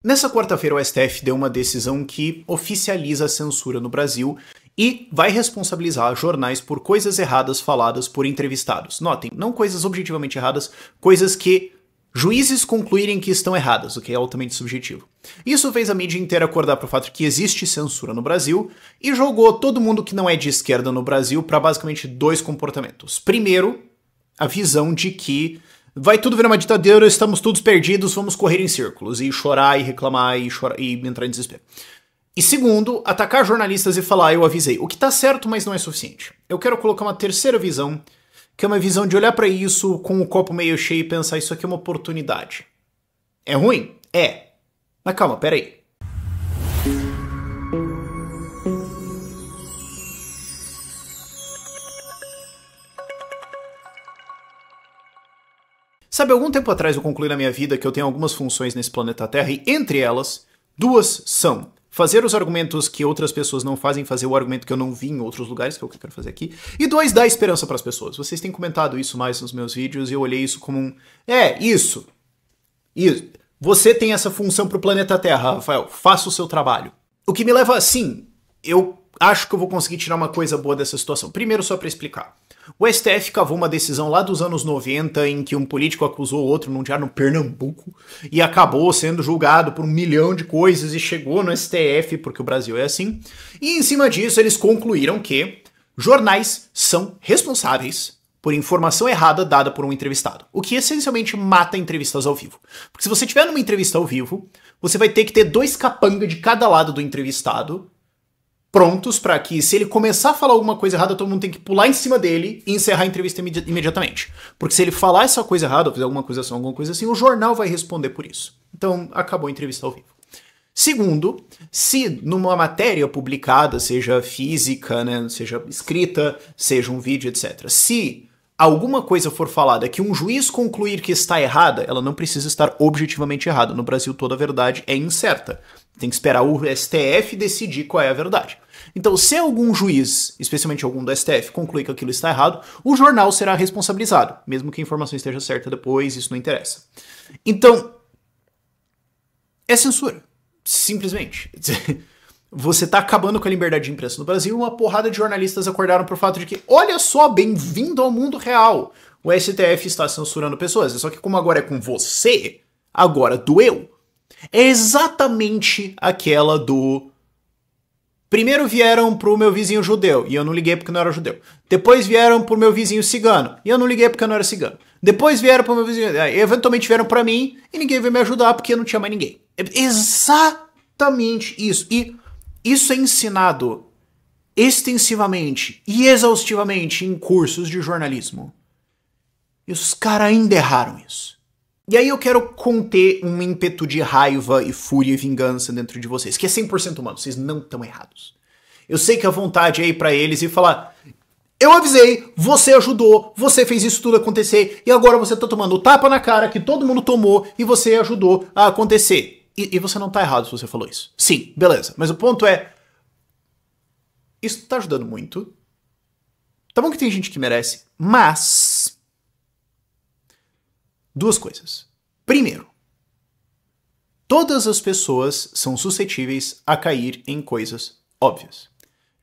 Nessa quarta-feira, o STF deu uma decisão que oficializa a censura no Brasil e vai responsabilizar jornais por coisas erradas faladas por entrevistados. Notem, não coisas objetivamente erradas, coisas que juízes concluírem que estão erradas, o que é altamente subjetivo. Isso fez a mídia inteira acordar para o fato de que existe censura no Brasil e jogou todo mundo que não é de esquerda no Brasil para basicamente dois comportamentos. Primeiro, a visão de que vai tudo virar uma ditadura, estamos todos perdidos, vamos correr em círculos e chorar e reclamar e entrar em desespero. E segundo, atacar jornalistas e falar, eu avisei. O que tá certo, mas não é suficiente. Eu quero colocar uma terceira visão, que é uma visão de olhar pra isso com o copo meio cheio e pensar, isso aqui é uma oportunidade. É ruim? É. Mas calma, peraí. Sabe, algum tempo atrás eu concluí na minha vida que eu tenho algumas funções nesse planeta Terra e, entre elas, duas são fazer os argumentos que outras pessoas não fazem, fazer o argumento que eu não vi em outros lugares, que é o que eu quero fazer aqui, e dois, dar esperança para as pessoas. Vocês têm comentado isso mais nos meus vídeos e eu olhei isso como um... Isso. Você tem essa função pro planeta Terra, Rafael. Faça o seu trabalho. O que me leva assim, eu acho que eu vou conseguir tirar uma coisa boa dessa situação. Primeiro, só para explicar. O STF cavou uma decisão lá dos anos 90 em que um político acusou outro num diário no Pernambuco e acabou sendo julgado por 1 milhão de coisas e chegou no STF, porque o Brasil é assim. E em cima disso eles concluíram que jornais são responsáveis por informação errada dada por um entrevistado. O que essencialmente mata entrevistas ao vivo. Porque se você tiver numa entrevista ao vivo, você vai ter que ter 2 capangas de cada lado do entrevistado prontos para que, se ele começar a falar alguma coisa errada, todo mundo tem que pular em cima dele e encerrar a entrevista imediatamente. Porque se ele falar essa coisa errada, ou fizer alguma coisa assim, o jornal vai responder por isso. Então, acabou a entrevista ao vivo. Segundo, se numa matéria publicada, seja física, né, seja escrita, seja um vídeo, etc., se alguma coisa for falada que um juiz concluir que está errada, ela não precisa estar objetivamente errada. No Brasil, toda a verdade é incerta. Tem que esperar o STF decidir qual é a verdade. Então, se algum juiz, especialmente algum do STF, concluir que aquilo está errado, o jornal será responsabilizado. Mesmo que a informação esteja certa depois, isso não interessa. Então, é censura. Simplesmente. Você está acabando com a liberdade de imprensa no Brasil e uma porrada de jornalistas acordaram pro fato de que, olha só, bem-vindo ao mundo real. O STF está censurando pessoas. Só que como agora é com você, agora doeu. É exatamente aquela do... Primeiro vieram pro meu vizinho judeu, e eu não liguei porque não era judeu. Depois vieram pro meu vizinho cigano, e eu não liguei porque eu não era cigano. Depois vieram pro meu vizinho... Eventualmente vieram pra mim, e ninguém veio me ajudar porque eu não tinha mais ninguém. É exatamente isso. E isso é ensinado extensivamente e exaustivamente em cursos de jornalismo. E os caras ainda erraram isso. E aí eu quero conter um ímpeto de raiva e fúria e vingança dentro de vocês, que é 100% humano, vocês não estão errados. Eu sei que a vontade é ir pra eles e falar, eu avisei, você ajudou, você fez isso tudo acontecer, e agora você tá tomando o tapa na cara que todo mundo tomou e você ajudou a acontecer. E você não tá errado se você falou isso. Sim, beleza, mas o ponto é, isso tá ajudando muito. Tá bom que tem gente que merece, mas... Duas coisas. Primeiro, todas as pessoas são suscetíveis a cair em coisas óbvias.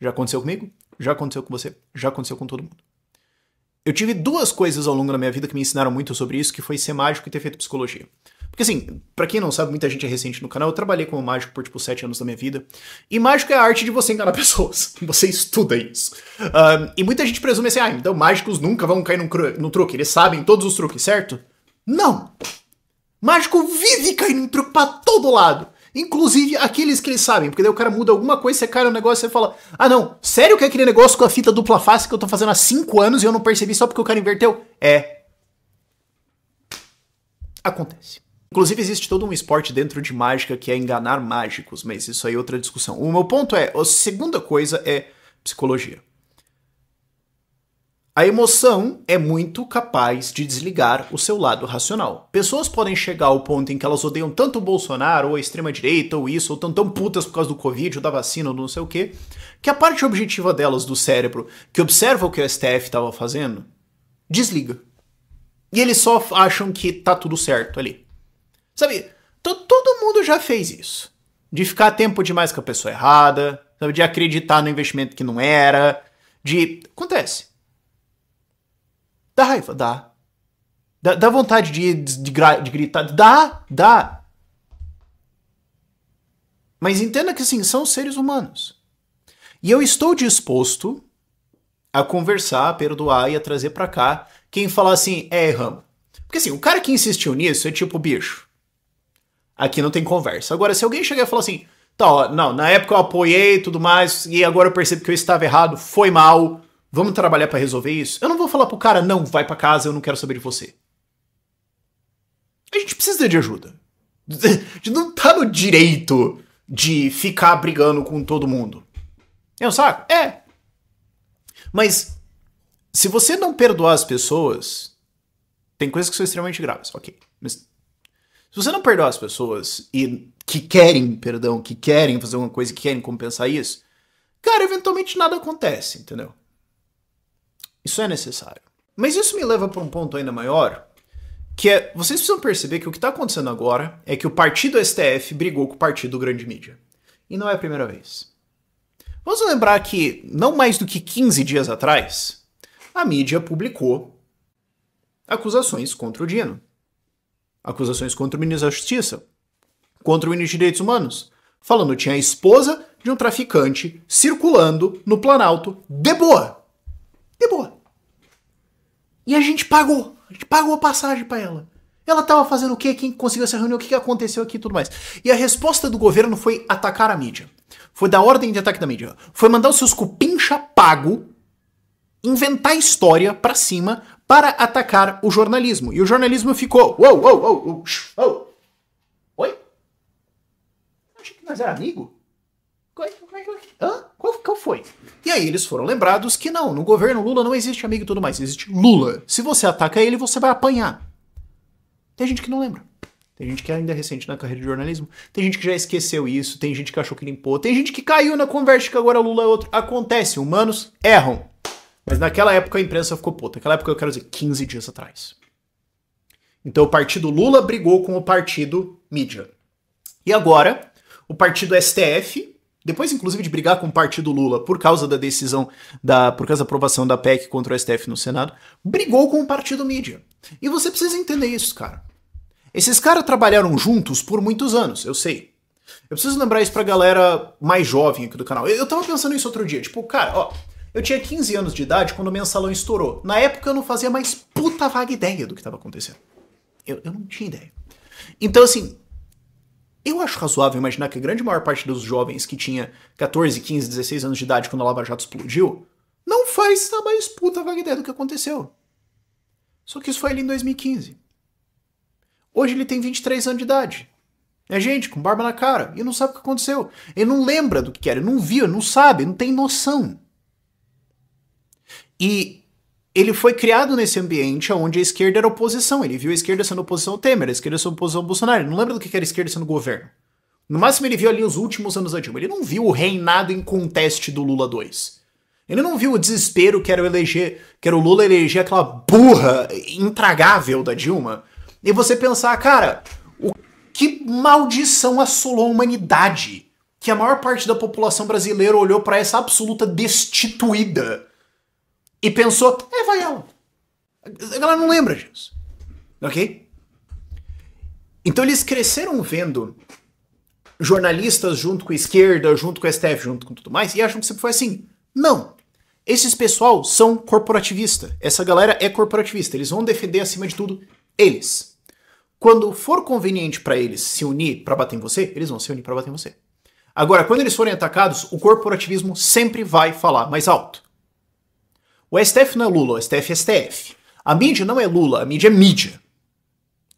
Já aconteceu comigo? Já aconteceu com você? Já aconteceu com todo mundo. Eu tive 2 coisas ao longo da minha vida que me ensinaram muito sobre isso, que foi ser mágico e ter feito psicologia. Porque assim, pra quem não sabe, muita gente é recente no canal, eu trabalhei como mágico por tipo 7 anos da minha vida. E mágico é a arte de você enganar pessoas. Você estuda isso. E muita gente presume assim, então mágicos nunca vão cair no truque, eles sabem todos os truques, certo? Não! Mágico vive caindo em truque pra todo lado. Inclusive aqueles que eles sabem. Porque daí o cara muda alguma coisa, você cai no negócio e você fala, ah não, sério que é aquele negócio com a fita dupla face que eu tô fazendo há 5 anos e eu não percebi só porque o cara inverteu? É. Acontece. Inclusive existe todo um esporte dentro de mágica que é enganar mágicos, mas isso aí é outra discussão. O meu ponto é, a segunda coisa é psicologia. A emoção é muito capaz de desligar o seu lado racional. Pessoas podem chegar ao ponto em que elas odeiam tanto o Bolsonaro, ou a extrema-direita, ou isso, ou estão tão putas por causa do Covid, ou da vacina, ou do não sei o quê, que a parte objetiva delas, do cérebro, que observa o que o STF estava fazendo, desliga. E eles só acham que tá tudo certo ali. Sabe, Todo mundo já fez isso. De ficar tempo demais com a pessoa errada, sabe? De acreditar no investimento que não era, Acontece. Dá raiva, dá. Dá vontade de gritar, dá. Mas entenda que, assim, são seres humanos. E eu estou disposto a conversar, a perdoar e a trazer pra cá quem falar assim, erramos. Porque assim, o cara que insistiu nisso é tipo, bicho, aqui não tem conversa. Agora, se alguém chegar e falar assim, tá, ó, não, na época eu apoiei e tudo mais, e agora eu percebo que eu estava errado, foi mal, vamos trabalhar pra resolver isso. Eu não vou falar pro cara, não, vai pra casa, eu não quero saber de você. A gente precisa de ajuda. A gente não tá no direito de ficar brigando com todo mundo. É um saco? É. Mas, se você não perdoar as pessoas, tem coisas que são extremamente graves, ok. Mas, se você não perdoar as pessoas e que querem perdão, que querem fazer uma coisa, que querem compensar isso, cara, eventualmente nada acontece, entendeu? Isso é necessário. Mas isso me leva para um ponto ainda maior, que é, vocês precisam perceber que o que está acontecendo agora é que o partido STF brigou com o partido Grande Mídia. E não é a primeira vez. Vamos lembrar que, não mais do que 15 dias atrás, a mídia publicou acusações contra o Dino. Acusações contra o ministro da Justiça. Contra o ministro de Direitos Humanos. Falando que tinha a esposa de um traficante circulando no Planalto de boa. De boa. E a gente pagou. A gente pagou a passagem pra ela. Ela tava fazendo o quê? Quem conseguiu essa reunião? O que aconteceu aqui e tudo mais. E a resposta do governo foi atacar a mídia. Foi dar ordem de ataque da mídia. Foi mandar os seus cupincha pago inventar história pra cima para atacar o jornalismo. E o jornalismo ficou... Uou. Oi? Achei que nós era amigo? Hã? Qual foi? E aí eles foram lembrados que não, no governo Lula não existe amigo e tudo mais, existe Lula. Se você ataca ele, você vai apanhar. Tem gente que não lembra. Tem gente que ainda é recente na carreira de jornalismo. Tem gente que já esqueceu isso. Tem gente que achou que limpou. Tem gente que caiu na conversa que agora Lula é outro. Acontece, humanos erram. Mas naquela época a imprensa ficou puta. Naquela época eu quero dizer 15 dias atrás. Então o partido Lula brigou com o partido mídia. E agora, o partido STF, depois inclusive de brigar com o partido Lula por causa da decisão, por causa da aprovação da PEC contra o STF no Senado, brigou com o partido mídia. E você precisa entender isso, cara. Esses caras trabalharam juntos por muitos anos, eu sei. Eu preciso lembrar isso pra galera mais jovem aqui do canal. Eu tava pensando nisso outro dia, tipo, cara, ó, eu tinha 15 anos de idade quando o mensalão estourou. Na época eu não fazia mais puta vaga ideia do que tava acontecendo. Eu não tinha ideia. Então, assim, eu acho razoável imaginar que a grande maior parte dos jovens que tinha 14, 15, 16 anos de idade quando a Lava Jato explodiu, não faz a mais puta vaga ideia do que aconteceu. Só que isso foi ali em 2015. Hoje ele tem 23 anos de idade. É gente com barba na cara e não sabe o que aconteceu. Ele não lembra do que era, ele não viu, ele não sabe, não tem noção. E ele foi criado nesse ambiente onde a esquerda era oposição. Ele viu a esquerda sendo oposição ao Temer, a esquerda sendo oposição ao Bolsonaro. Ele não lembra do que era a esquerda sendo governo. No máximo ele viu ali os últimos anos da Dilma. Ele não viu o reinado em conteste do Lula 2. Ele não viu o desespero que era o Lula eleger aquela burra intragável da Dilma. E você pensar, cara, que maldição assolou a humanidade que a maior parte da população brasileira olhou pra essa absoluta destituída e pensou, vai ela. A galera não lembra disso. Ok? Então eles cresceram vendo jornalistas junto com a esquerda, junto com a STF, junto com tudo mais, e acham que sempre foi assim. Não. Esses pessoal são corporativista. Essa galera é corporativista. Eles vão defender, acima de tudo, eles. Quando for conveniente pra eles se unir pra bater em você, eles vão se unir pra bater em você. Agora, quando eles forem atacados, o corporativismo sempre vai falar mais alto. O STF não é Lula, o STF é STF. A mídia não é Lula, a mídia é mídia.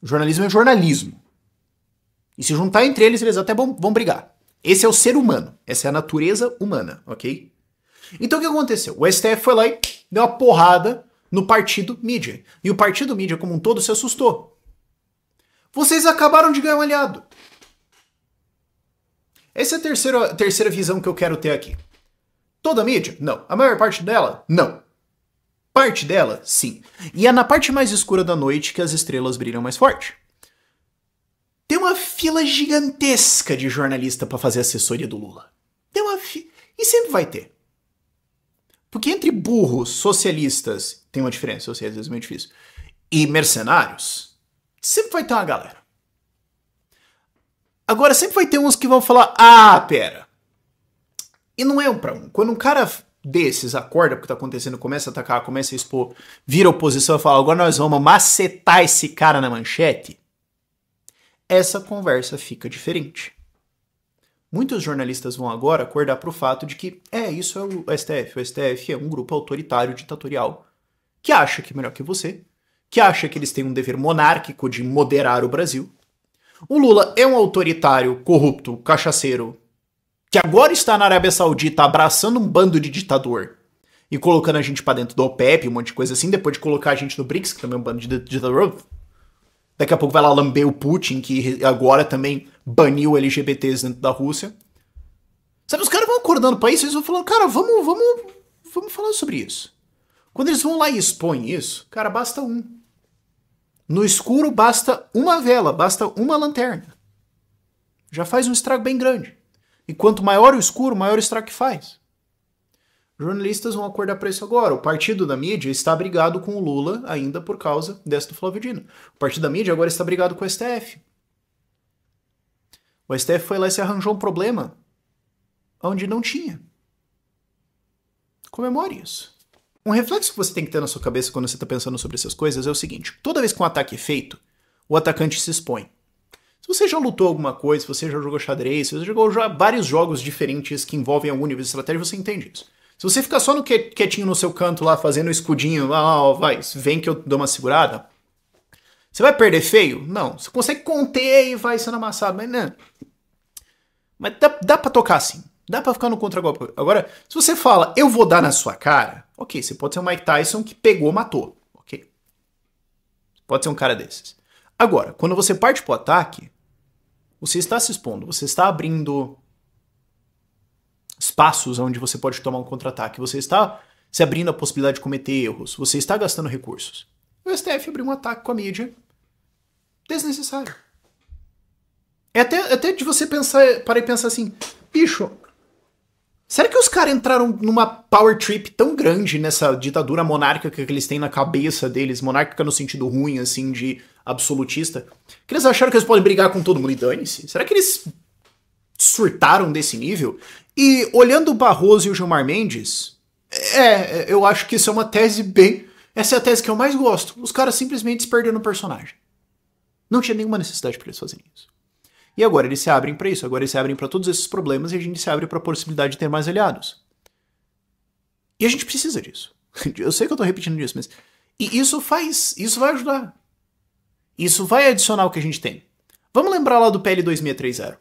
O jornalismo é jornalismo. E se juntar entre eles, eles até vão brigar. Esse é o ser humano. Essa é a natureza humana, ok? Então o que aconteceu? O STF foi lá e deu uma porrada no partido mídia. E o partido mídia como um todo se assustou. Vocês acabaram de ganhar um aliado. Essa é a terceira visão que eu quero ter aqui. Toda a mídia? Não. A maior parte dela? Não. Parte dela? Sim. E é na parte mais escura da noite que as estrelas brilham mais forte. Tem uma fila gigantesca de jornalista para fazer assessoria do Lula. Tem uma e sempre vai ter. Porque entre burros, socialistas, tem uma diferença, eu sei, às vezes é meio difícil, e mercenários, sempre vai ter uma galera. Agora, sempre vai ter uns que vão falar, ah, pera. E não é um pra um. Quando um cara desses acorda porque tá acontecendo, começa a atacar, começa a expor, vira oposição e fala, agora nós vamos macetar esse cara na manchete, essa conversa fica diferente. Muitos jornalistas vão agora acordar pro fato de que, isso é o STF. O STF é um grupo autoritário, ditatorial, que acha que é melhor que você, que acha que eles têm um dever monárquico de moderar o Brasil. O Lula é um autoritário, corrupto, cachaceiro, que agora está na Arábia Saudita abraçando um bando de ditador e colocando a gente pra dentro do OPEP, um monte de coisa assim, depois de colocar a gente no BRICS, que também é um bando de ditador. Daqui a pouco vai lá lamber o Putin, que agora também baniu LGBTs dentro da Rússia. Sabe, os caras vão acordando pra isso, eles vão falando, cara, vamos falar sobre isso. Quando eles vão lá e expõem isso, cara, basta um. No escuro basta uma vela, basta uma lanterna. Já faz um estrago bem grande. E quanto maior o escuro, maior o estrago que faz. Jornalistas vão acordar para isso agora. O partido da mídia está brigado com o Lula ainda por causa dessa do Flávio Dino. O partido da mídia agora está brigado com o STF. O STF foi lá e se arranjou um problema onde não tinha. Comemore isso. Um reflexo que você tem que ter na sua cabeça quando você está pensando sobre essas coisas é o seguinte. Toda vez que um ataque é feito, o atacante se expõe. Se você já lutou alguma coisa, se você já jogou xadrez, se você jogou vários jogos diferentes que envolvem algum nível de estratégia, você entende isso. Se você ficar só no quietinho no seu canto lá, fazendo o escudinho, vem que eu dou uma segurada, você vai perder feio? Não. Você consegue conter e vai sendo amassado, mas não. Mas dá pra tocar assim. Dá pra ficar no contragolpe. Agora, se você fala, eu vou dar na sua cara, ok, você pode ser o Mike Tyson que pegou, matou, ok? Pode ser um cara desses. Agora, quando você parte pro ataque, você está se expondo, você está abrindo espaços onde você pode tomar um contra-ataque, você está se abrindo a possibilidade de cometer erros, você está gastando recursos. O STF abriu um ataque com a mídia desnecessário. É até de você parar e pensar assim, bicho, será que os caras entraram numa power trip tão grande nessa ditadura monárquica que eles têm na cabeça deles, monárquica no sentido ruim, assim, de absolutista, que eles acharam que eles podem brigar com todo mundo e dane-se? Será que eles surtaram desse nível? E olhando o Barroso e o Gilmar Mendes, eu acho que isso é uma tese bem... Essa é a tese que eu mais gosto. Os caras simplesmente se perderam no personagem. Não tinha nenhuma necessidade para eles fazerem isso. E agora eles se abrem para isso, agora eles se abrem para todos esses problemas e a gente se abre para a possibilidade de ter mais aliados. E a gente precisa disso. Eu sei que eu tô repetindo isso, mas... E isso vai ajudar. Isso vai adicionar o que a gente tem. Vamos lembrar lá do PL 2630.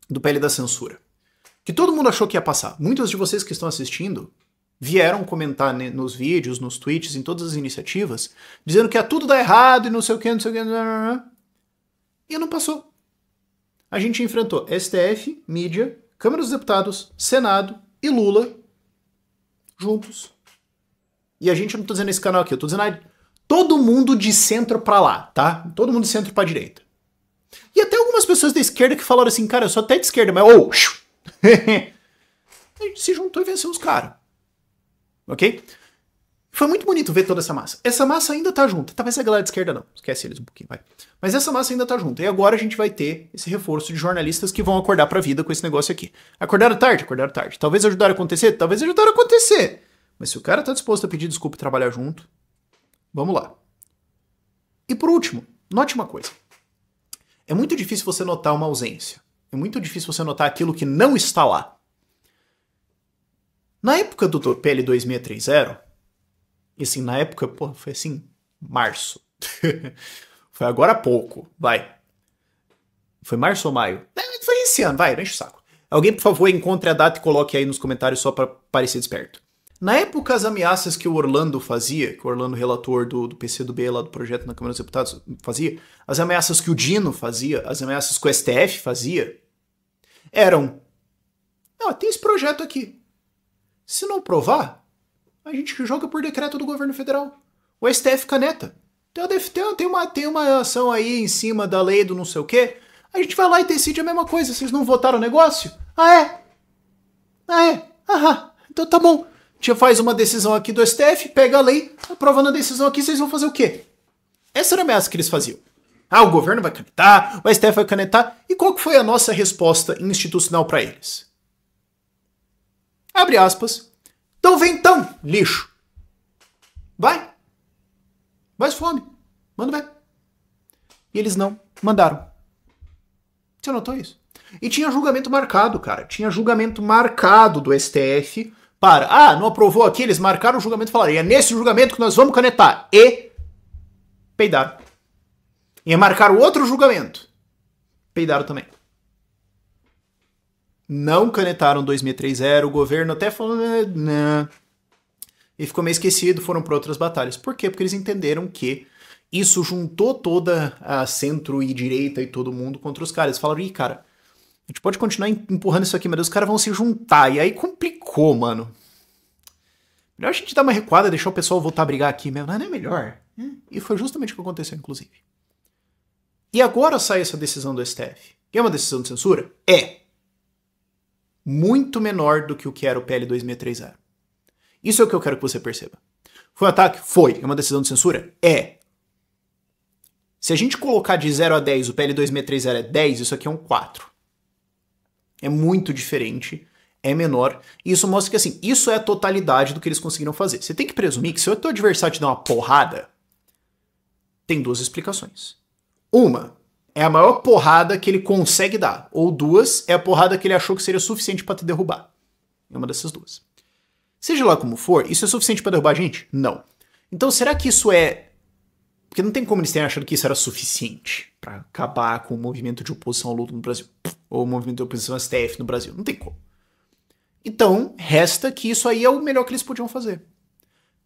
Do PL da censura. Que todo mundo achou que ia passar. Muitos de vocês que estão assistindo vieram comentar nos vídeos, nos tweets, em todas as iniciativas, dizendo que ia tudo dar errado e não sei o que, não sei o que. E não passou. A gente enfrentou STF, mídia, Câmara dos Deputados, Senado e Lula juntos. E a gente não tô dizendo esse canal aqui, eu tô dizendo todo mundo de centro pra lá, tá? Todo mundo de centro pra direita. E até algumas pessoas da esquerda que falaram assim, cara, eu sou até de esquerda, mas a gente se juntou e venceu os caras. Ok? Foi muito bonito ver toda essa massa. Essa massa ainda tá junta. Talvez a galera de esquerda não. Esquece eles um pouquinho, vai. Mas essa massa ainda tá junta. E agora a gente vai ter esse reforço de jornalistas que vão acordar pra vida com esse negócio aqui. Acordaram tarde? Acordaram tarde. Talvez ajudaram a acontecer? Talvez ajudaram a acontecer. Mas se o cara tá disposto a pedir desculpa e trabalhar junto, vamos lá. E por último, note uma coisa. É muito difícil você notar uma ausência. É muito difícil você notar aquilo que não está lá. Na época do PL 2630, e assim, na época, foi assim, março. Foi agora há pouco, vai. Foi março ou maio? Foi esse ano, vai, não enche o saco. Alguém, por favor, encontre a data e coloque aí nos comentários só pra parecer desperto. Na época, as ameaças que o Orlando fazia, que o Orlando, relator do PCdoB lá do projeto na Câmara dos Deputados, fazia, as ameaças que o Dino fazia, as ameaças que o STF fazia, eram, tem esse projeto aqui. Se não provar, a gente joga por decreto do governo federal. O STF caneta. Tem uma ação aí em cima da lei do não sei o quê. A gente vai lá e decide a mesma coisa. Vocês não votaram o negócio? Ah, é? Ah, é? Aham. Então tá bom. A gente faz uma decisão aqui do STF, pega a lei, aprovando a decisão aqui, vocês vão fazer o quê? Essa era a ameaça que eles faziam. Ah, o governo vai canetar, o STF vai canetar. E qual que foi a nossa resposta institucional para eles? Abre aspas. Então vem então, lixo. Vai. Vai fome. Manda ver. E eles não mandaram. Você notou isso? E tinha julgamento marcado, cara. Tinha julgamento marcado do STF para... Ah, não aprovou aqui, eles marcaram o julgamento e falaram, e é nesse julgamento que nós vamos canetar. E peidaram. Ia marcar o outro julgamento. Peidaram também. Não canetaram 2630, o governo até falou... Não. E ficou meio esquecido, foram para outras batalhas. Por quê? Porque eles entenderam que isso juntou toda a centro e direita e todo mundo contra os caras. Eles falaram, ih, cara, a gente pode continuar empurrando isso aqui, mas os caras vão se juntar. E aí complicou, mano. Melhor a gente dar uma recuada, deixar o pessoal voltar a brigar aqui mesmo. Não é melhor. E foi justamente o que aconteceu, inclusive. E agora sai essa decisão do STF. Que é uma decisão de censura? É. Muito menor do que o que era o PL 2630. Isso é o que eu quero que você perceba. Foi um ataque? Foi. É uma decisão de censura? É. Se a gente colocar de 0 a 10, o PL 2630 é 10, isso aqui é um 4. É muito diferente, é menor, e isso mostra que, assim, isso é a totalidade do que eles conseguiram fazer. Você tem que presumir que se o teu adversário te dá uma porrada, tem duas explicações. Uma, é a maior porrada que ele consegue dar, ou duas, é a porrada que ele achou que seria suficiente para te derrubar. É uma dessas duas. Seja lá como for, isso é suficiente para derrubar a gente? Não. Então, será que isso é... Porque não tem como eles terem achado que isso era suficiente para acabar com o movimento de oposição ao Lula no Brasil. Ou o movimento de oposição ao STF no Brasil. Não tem como. Então, resta que isso aí é o melhor que eles podiam fazer.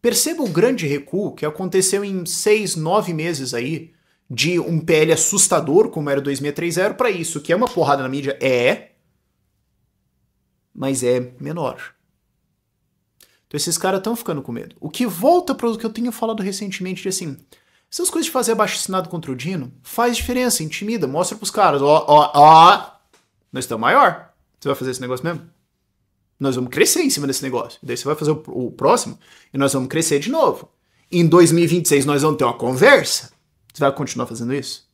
Perceba o grande recuo que aconteceu em 6, 9 meses aí de um PL assustador, como era o 2630, para isso, que é uma porrada na mídia, mas é menor. Então esses caras estão ficando com medo. O que volta para o que eu tinha falado recentemente, de assim... Essas coisas de fazer abaixo-assinado contra o Dino faz diferença, intimida, mostra pros caras, nós estamos maior. Você vai fazer esse negócio mesmo? Nós vamos crescer em cima desse negócio. Daí você vai fazer o próximo e nós vamos crescer de novo. Em 2026 nós vamos ter uma conversa. Você vai continuar fazendo isso?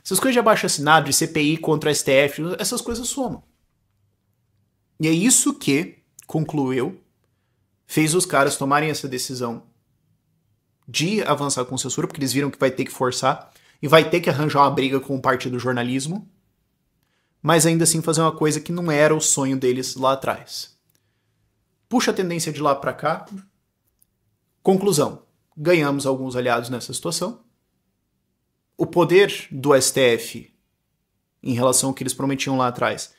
Essas coisas de abaixo-assinado, de CPI contra a STF, essas coisas somam. E é isso que concluiu, fez os caras tomarem essa decisão de avançar com censura, porque eles viram que vai ter que forçar e vai ter que arranjar uma briga com o partido do jornalismo, mas ainda assim fazer uma coisa que não era o sonho deles lá atrás. Puxa a tendência de lá para cá. Conclusão. Ganhamos alguns aliados nessa situação. O poder do STF em relação ao que eles prometiam lá atrás,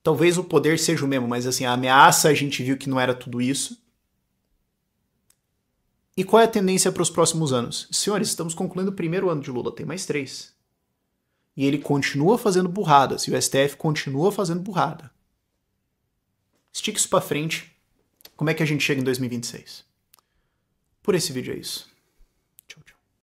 talvez o poder seja o mesmo, mas assim, a ameaça a gente viu que não era tudo isso. E qual é a tendência para os próximos anos? Senhores, estamos concluindo o primeiro ano de Lula, tem mais 3. E ele continua fazendo burradas, e o STF continua fazendo burrada. Estica isso para frente, como é que a gente chega em 2026? Por esse vídeo é isso.